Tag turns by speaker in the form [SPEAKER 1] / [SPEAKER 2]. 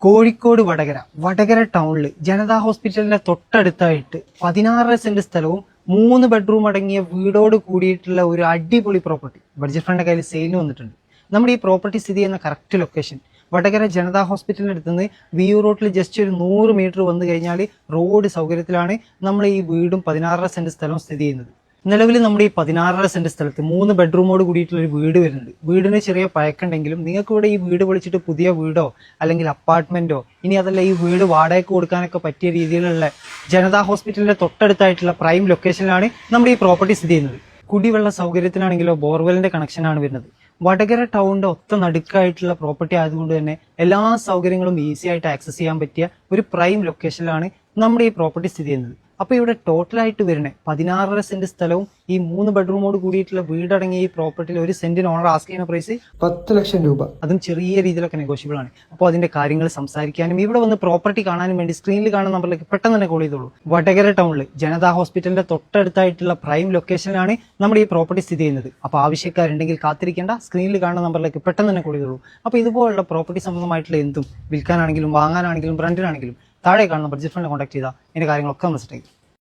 [SPEAKER 1] കോഴിക്കോട് വടകര ടൗണിൽ ജനതാ ഹോസ്പിറ്റലിന്റെ തൊട്ടടുത്തായിട്ട് 16 സെന്റ് സ്ഥലവും 3 ബെഡ്റൂം അടങ്ങിയ വീടോട് കൂടിയിട്ടുള്ള ഒരു അടിപൊളി പ്രോപ്പർട്ടി ബഡ്ജറ്റ് ഫ്രണ്ട് കയ്യിൽ സെയിലിന് വന്നിട്ടുണ്ട്. നമ്മുടെ ഈ പ്രോപ്പർട്ടി സ്ഥിതി ചെയ്യുന്ന കറക്റ്റ് ലൊക്കേഷൻ വടകര ജനതാ ഹോസ്പിറ്റലിന്റെ അടുത്ത് നിന്ന് വിയു റോഡിൽ ജസ്റ്റ് ഒരു 100 മീറ്റർ വന്നു കഴിഞ്ഞാൽ റോഡ് സൗകര്യത്തിലാണ് നമ്മൾ ഈ വീടും 16 സെന്റ് സ്ഥലവും സ്ഥിതി ചെയ്യുന്നത്. നിലവിൽ നമ്മുടെ ഈ 16 സെന്റ് സ്ഥലത്ത് 3 ബെഡ്റൂമോട് കൂടിയിട്ടുള്ള ഒരു വീട് വരുന്നുണ്ട്. വീടിന് ചെറിയ പഴക്കുണ്ടെങ്കിലും നിങ്ങൾക്ക് ഇവിടെ ഈ വീട് വിളിച്ചിട്ട് പുതിയ വീടോ അല്ലെങ്കിൽ അപ്പാർട്ട്മെന്റോ ഇനി അതല്ല ഈ വീട് വാടകയ്ക്ക് കൊടുക്കാനൊക്കെ പറ്റിയ രീതിയിലുള്ള ജനതാ ഹോസ്പിറ്റലിന്റെ തൊട്ടടുത്തായിട്ടുള്ള പ്രൈം ലൊക്കേഷനിലാണ് നമ്മുടെ ഈ പ്രോപ്പർട്ടി സ്ഥിതി ചെയ്യുന്നത്. കുടിവെള്ള സൗകര്യത്തിനാണെങ്കിലോ ബോർവെലിന്റെ കണക്ഷനാണ് വരുന്നത്. വടകര ടൗണിന്റെ ഒത്ത നടുക്കായിട്ടുള്ള പ്രോപ്പർട്ടി ആയതുകൊണ്ട് തന്നെ എല്ലാ സൗകര്യങ്ങളും ഈസി ആയിട്ട് ആക്സസ് ചെയ്യാൻ പറ്റിയ ഒരു പ്രൈം ലൊക്കേഷനിലാണ് നമ്മുടെ ഈ പ്രോപ്പർട്ടി സ്ഥിതി ചെയ്യുന്നത്. അപ്പൊ ഇവിടെ ടോട്ടലായിട്ട് വരുന്നത് 16 സെന്റ് സ്ഥലവും ഈ 3 ബെഡ്റൂമോട് കൂടിയിട്ടുള്ള വീടടങ്ങിയ ഈ പ്രോപ്പർട്ടിയിൽ ഒരു സെന്റിന് ഓണർ ആസ്ക് ചെയ്യുന്ന പ്രൈസ് 10 ലക്ഷം രൂപ. അതും ചെറിയ രീതിയിലൊക്കെ നെഗോഷ്യബിൾ ആണ്. അപ്പോൾ അതിന്റെ കാര്യങ്ങൾ സംസാരിക്കാനും ഇവിടെ വന്ന് പ്രോപ്പർട്ടി കാണാനും വേണ്ടി സ്ക്രീനിൽ കാണുന്ന നമ്പറിലേക്ക് പെട്ടെന്ന് തന്നെ കോൾ ചെയ്തോളൂ. വടകര ടൗണിൽ ജനതാ ഹോസ്പിറ്റലിന്റെ തൊട്ടടുത്തായിട്ടുള്ള പ്രൈം ലൊക്കേഷനിലാണ് നമ്മുടെ ഈ പ്രോപ്പർട്ടി സ്ഥിതി ചെയ്യുന്നത്. അപ്പോൾ ആവശ്യക്കാരുണ്ടെങ്കിൽ കാത്തിരിക്കേണ്ട, സ്ക്രീനിൽ കാണുന്ന നമ്പറിലേക്ക് പെട്ടെന്ന് തന്നെ കോൾ ചെയ്തോളൂ. അപ്പോൾ ഇതുപോലുള്ള പ്രോപ്പർട്ടി സംബന്ധമായിട്ടുള്ള എന്തും വിൽക്കാനാണെങ്കിലും വാങ്ങാനാണെങ്കിലും റെന്റിനാണെങ്കിലും താഴെ കാണുന്ന ബഡ്ജറ്റ് ഫണ്ട് കോൺടാക്ട് ചെയ്താൽ ഇതിന്റെ കാര്യങ്ങളൊക്കെ മനസ്സിലാക്കി.